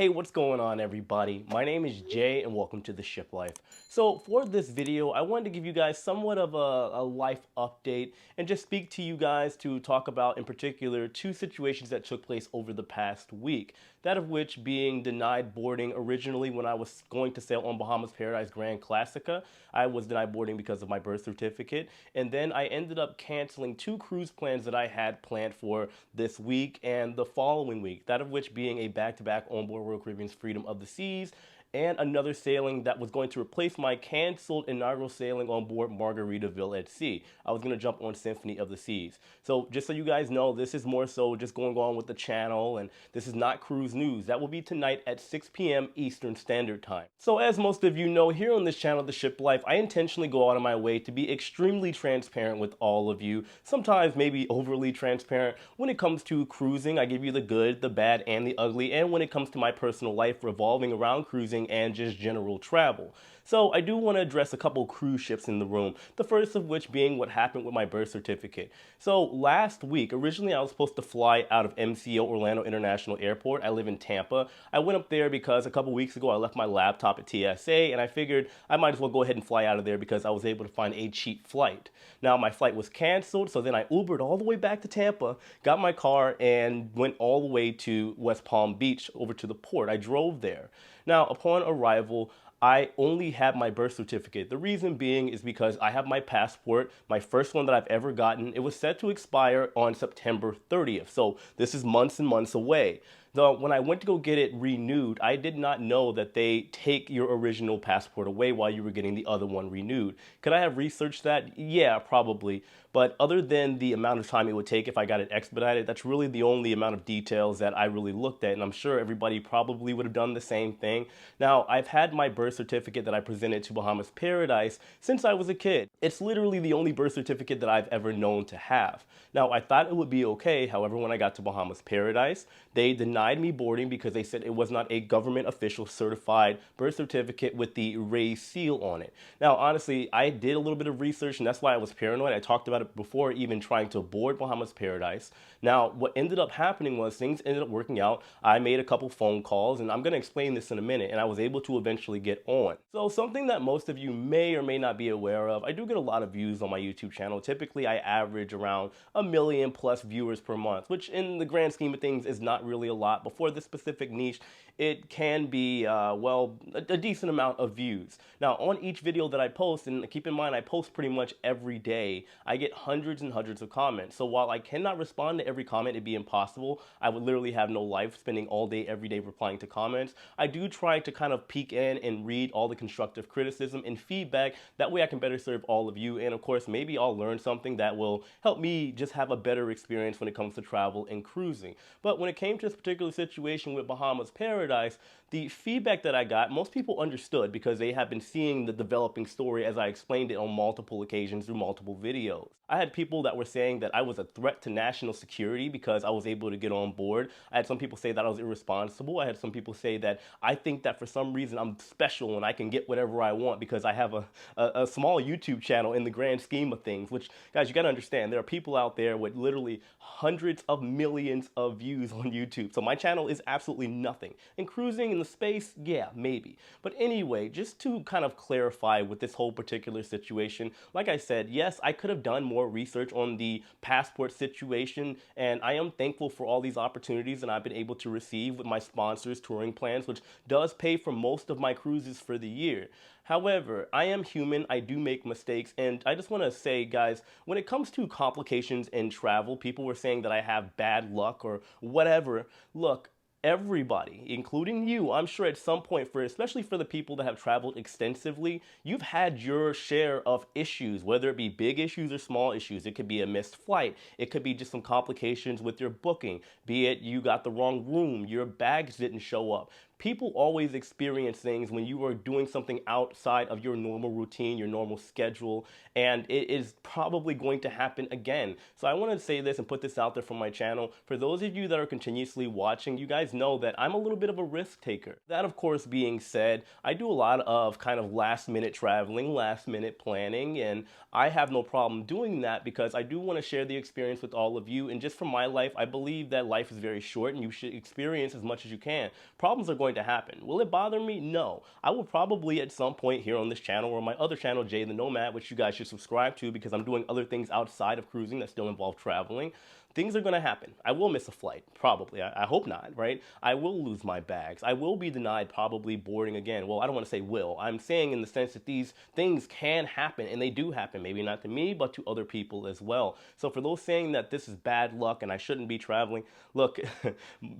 Hey, what's going on everybody? My name is Jay and welcome to the Shiplife. So for this video, I wanted to give you guys somewhat of a life update and just speak to you guys to talk about in particular two situations that took place over the past week. That of which being denied boarding originally when I was going to sail on Bahamas Paradise Grand Classica. I was denied boarding because of my birth certificate, and then I ended up canceling two cruise plans that I had planned for this week and the following week. That of which being a back-to-back onboard Royal Caribbean's Freedom of the Seas and another sailing that was going to replace my canceled inaugural sailing on board Margaritaville at Sea. I was going to jump on Symphony of the Seas. So just so you guys know, this is more so just going on with the channel, and this is not cruise news. That will be tonight at 6 p.m. Eastern Standard Time. So as most of you know, here on this channel, The Shiplife, I intentionally go out of my way to be extremely transparent with all of you, sometimes maybe overly transparent. When it comes to cruising, I give you the good, the bad, and the ugly, and when it comes to my personal life revolving around cruising and just general travel. So I do want to address a couple cruise ships in the room, the first of which being what happened with my birth certificate. So last week, originally I was supposed to fly out of MCO Orlando International Airport. I live in Tampa. I went up there because a couple weeks ago I left my laptop at TSA, and I figured I might as well go ahead and fly out of there because I was able to find a cheap flight. Now my flight was canceled, so then I Ubered all the way back to Tampa, got my car, and went all the way to West Palm Beach over to the port. I drove there. Now upon arrival, I only had my birth certificate. The reason being is because I have my passport, my first one that I've ever gotten. It was set to expire on September 30th. So this is months and months away. Though when I went to go get it renewed, I did not know that they take your original passport away while you were getting the other one renewed. Could I have researched that? Yeah, probably. But other than the amount of time it would take if I got it expedited, that's really the only amount of details that I really looked at. And I'm sure everybody probably would have done the same thing. Now, I've had my birth certificate that I presented to Bahamas Paradise since I was a kid. It's literally the only birth certificate that I've ever known to have. Now, I thought it would be okay. However, when I got to Bahamas Paradise, they denied me boarding because they said it was not a government official certified birth certificate with the raised seal on it. Now, honestly, I did a little bit of research, and that's why I was paranoid. I talked about it before even trying to board Bahamas Paradise. Now, what ended up happening was things ended up working out. I made a couple phone calls, and I'm going to explain this in a minute, and I was able to eventually get on. So something that most of you may or may not be aware of, I do get a lot of views on my YouTube channel. Typically, I average around 1 million plus viewers per month, which in the grand scheme of things is not really a lot. But for this specific niche, it can be, well, a decent amount of views. Now, on each video that I post, and keep in mind, I post pretty much every day, I get hundreds and hundreds of comments. So while I cannot respond to every comment, it'd be impossible. I would literally have no life spending all day, every day replying to comments. I do try to kind of peek in and read all the constructive criticism and feedback. That way I can better serve all of you. And of course, maybe I'll learn something that will help me just have a better experience when it comes to travel and cruising. But when it came to this particular situation with Bahamas Paradise, the feedback that I got, most people understood because they have been seeing the developing story as I explained it on multiple occasions through multiple videos. I had people that were saying that I was a threat to national security because I was able to get on board. I had some people say that I was irresponsible. I had some people say that I think that for some reason I'm special and I can get whatever I want because I have a small YouTube channel in the grand scheme of things, which, guys, you got to understand, there are people out there with literally hundreds of millions of views on YouTube. So my channel is absolutely nothing. And cruising in the space, yeah, maybe. But anyway, just to kind of clarify with this whole particular situation, like I said, yes, I could have done more research on the passport situation, and I am thankful for all these opportunities that I've been able to receive with my sponsors' touring plans, which does pay for most of my cruises for the year. However, I am human, I do make mistakes, and I just want to say, guys, when it comes to complications in travel, people were saying that I have bad luck or whatever. Look, everybody, including you, I'm sure at some point, especially for the people that have traveled extensively, you've had your share of issues, whether it be big issues or small issues. It could be a missed flight. It could be just some complications with your booking, be it you got the wrong room, your bags didn't show up. People always experience things when you are doing something outside of your normal routine, your normal schedule, and it is probably going to happen again. So I want to say this and put this out there from my channel. For those of you that are continuously watching, you guys know that I'm a little bit of a risk taker. That, of course, being said, I do a lot of kind of last minute traveling, last minute planning, and I have no problem doing that because I do want to share the experience with all of you. And just from my life, I believe that life is very short and you should experience as much as you can. Problems are going going to happen. Will it bother me? No. I will probably at some point here on this channel or my other channel, Jay the Nomad, which you guys should subscribe to because I'm doing other things outside of cruising that still involve traveling. Things are going to happen. I will miss a flight, probably. I hope not, right? I will lose my bags. I will be denied probably boarding again. Well, I don't want to say will. I'm saying in the sense that these things can happen, and they do happen. Maybe not to me, but to other people as well. So for those saying that this is bad luck and I shouldn't be traveling, look,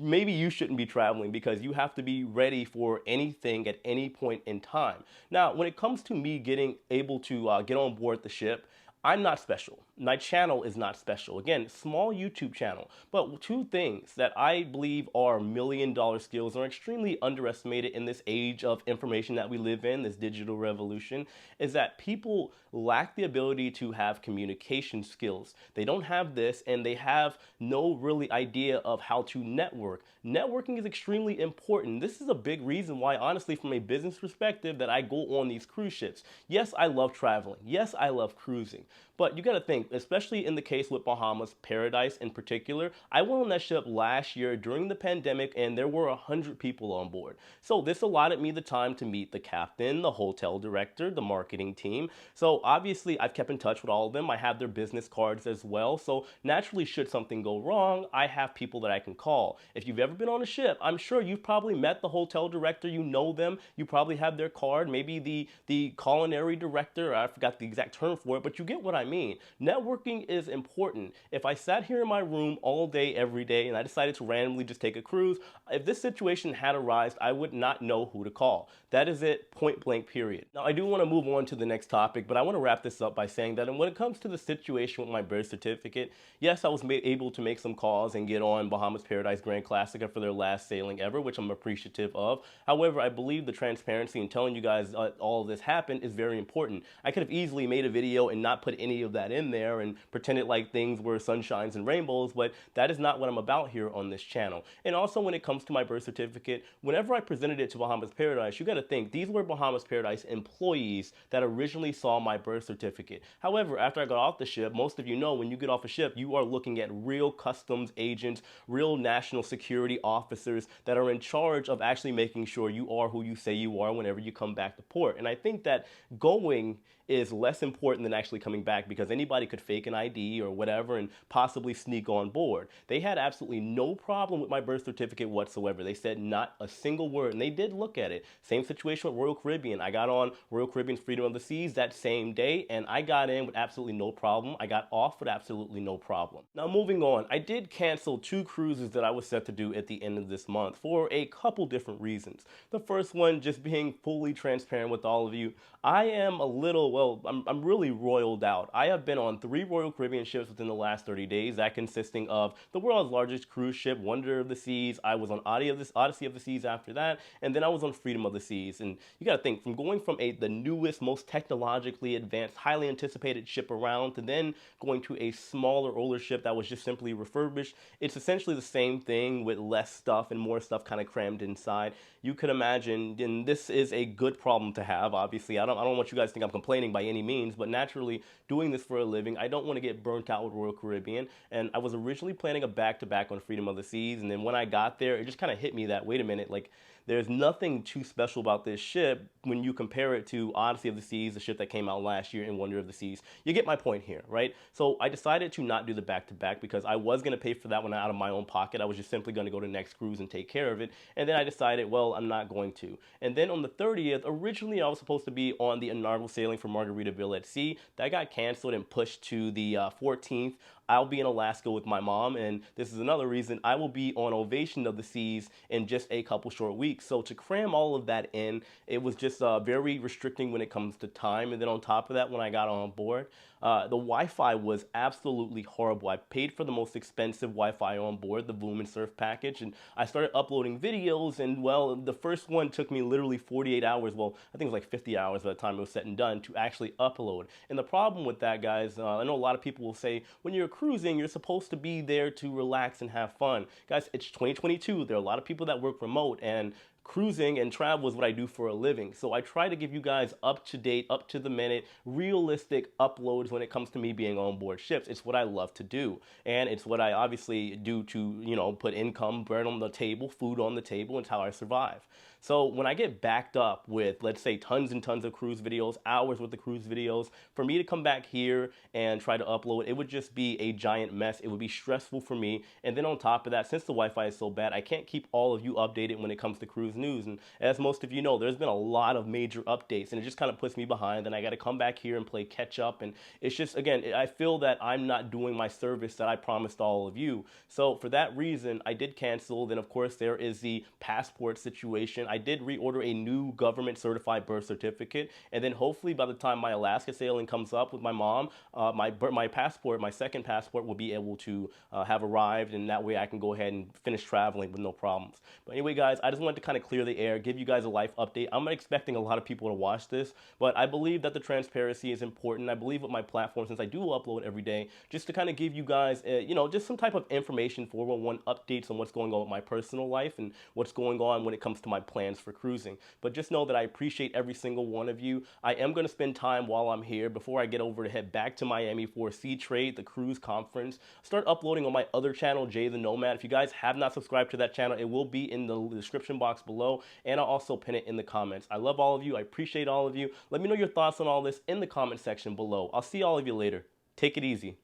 maybe you shouldn't be traveling because you have to be ready for anything at any point in time. Now, when it comes to me getting able to get on board the ship, I'm not special. My channel is not special. Again, small YouTube channel. But two things that I believe are million-dollar skills are extremely underestimated in this age of information that we live in, this digital revolution, is that people lack the ability to have communication skills. They don't have this, and they have no really idea of how to network. Networking is extremely important. This is a big reason why, honestly, from a business perspective, that I go on these cruise ships. Yes, I love traveling. Yes, I love cruising. But you got to think, especially in the case with Bahamas Paradise in particular, I went on that ship last year during the pandemic and there were 100 people on board. So this allotted me the time to meet the captain, the hotel director, the marketing team. So obviously I've kept in touch with all of them. I have their business cards as well. So naturally, should something go wrong, I have people that I can call. If you've ever been on a ship, I'm sure you've probably met the hotel director. You know them. You probably have their card, maybe the culinary director. I forgot the exact term for it, but you get what I mean. Networking is important. If I sat here in my room all day, every day, and I decided to randomly just take a cruise, if this situation had arisen, I would not know who to call. That is it, point blank, period. Now, I do want to move on to the next topic, but I want to wrap this up by saying that when it comes to the situation with my birth certificate, yes, I was able to make some calls and get on Bahamas Paradise Grand Classica for their last sailing ever, which I'm appreciative of. However, I believe the transparency in telling you guys all of this happened is very important. I could have easily made a video and not put any of that in there and pretended like things were sunshines and rainbows, but that is not what I'm about here on this channel. And also when it comes to my birth certificate, whenever I presented it to Bahamas Paradise, you got to think these were Bahamas Paradise employees that originally saw my birth certificate. However, after I got off the ship, most of you know when you get off a ship, you are looking at real customs agents, real national security officers that are in charge of actually making sure you are who you say you are whenever you come back to port. And I think that going is less important than actually coming back because anybody could fake an ID or whatever and possibly sneak on board. They had absolutely no problem with my birth certificate whatsoever. They said not a single word, and they did look at it. Same situation with Royal Caribbean. I got on Royal Caribbean's Freedom of the Seas that same day, and I got in with absolutely no problem. I got off with absolutely no problem. Now, moving on, I did cancel 2 cruises that I was set to do at the end of this month for a couple different reasons. The first one, just being fully transparent with all of you, I am a little, well, I'm really roiled out. I have been on 3 Royal Caribbean ships within the last 30 days, that consisting of the world's largest cruise ship, Wonder of the Seas. I was on Odyssey of the Seas after that, and then I was on Freedom of the Seas. And you gotta think, from going from the newest, most technologically advanced, highly anticipated ship around to then going to a smaller, older ship that was just simply refurbished, it's essentially the same thing with less stuff and more stuff kind of crammed inside. You could imagine, and this is a good problem to have, obviously. I don't want you guys to think I'm complaining by any means, but naturally, doing this for a living, I don't want to get burnt out with Royal Caribbean. And I was originally planning a back-to-back on Freedom of the Seas, and then when I got there, it just kind of hit me that, wait a minute, like, there's nothing too special about this ship when you compare it to Odyssey of the Seas, the ship that came out last year, and Wonder of the Seas. You get my point here, right? So I decided to not do the back-to-back because I was going to pay for that one out of my own pocket. I was just simply going to go to the next cruise and take care of it. And then I decided, well, I'm not going to. And then on the 30th, originally I was supposed to be on the inaugural sailing for Margaritaville at Sea. That got canceled and pushed to the 14th. I'll be in Alaska with my mom, and this is another reason I will be on Ovation of the Seas in just a couple short weeks. So to cram all of that in, it was just very restricting when it comes to time. And then on top of that, when I got on board, the Wi-Fi was absolutely horrible. I paid for the most expensive Wi-Fi on board, the Boom and Surf package, and I started uploading videos, and well, the first one took me literally 48 hours, well, I think it was like 50 hours by the time it was said and done, to actually upload. And the problem with that, guys, I know a lot of people will say, when you're cruising, you're supposed to be there to relax and have fun. Guys, it's 2022. There are a lot of people that work remote, and cruising and travel is what I do for a living. So I try to give you guys up to date, up to the minute, realistic uploads when it comes to me being on board ships. It's what I love to do. And it's what I obviously do to, put income, bread on the table, food on the table. It's how I survive. So when I get backed up with, let's say, tons and tons of cruise videos, hours with the cruise videos, for me to come back here and try to upload, it would just be a giant mess. It would be stressful for me. And then on top of that, since the Wi-Fi is so bad, I can't keep all of you updated when it comes to cruise news. And as most of you know, there's been a lot of major updates, and it just kind of puts me behind. And I got to come back here and play catch up. And it's just, again, I feel that I'm not doing my service that I promised all of you. So for that reason, I did cancel. Then, of course, there is the passport situation. I did reorder a new government certified birth certificate, and then hopefully by the time my Alaska sailing comes up with my mom, my passport, my second passport, will be able to have arrived, and that way I can go ahead and finish traveling with no problems. But anyway, guys, I just wanted to kind of clear the air, give you guys a life update. I'm not expecting a lot of people to watch this, but I believe that the transparency is important. I believe with my platform, since I do upload every day, just to kind of give you guys, just some type of information, 411 updates on what's going on with my personal life and what's going on when it comes to my plans for cruising. But just know that I appreciate every single one of you. I am going to spend time while I'm here before I get over to head back to Miami for Sea Trade, the cruise conference. Start uploading on my other channel, Jay the Nomad. If you guys have not subscribed to that channel, it will be in the description box below, and I'll also pin it in the comments. I love all of you. I appreciate all of you. Let me know your thoughts on all this in the comment section below. I'll see all of you later. Take it easy.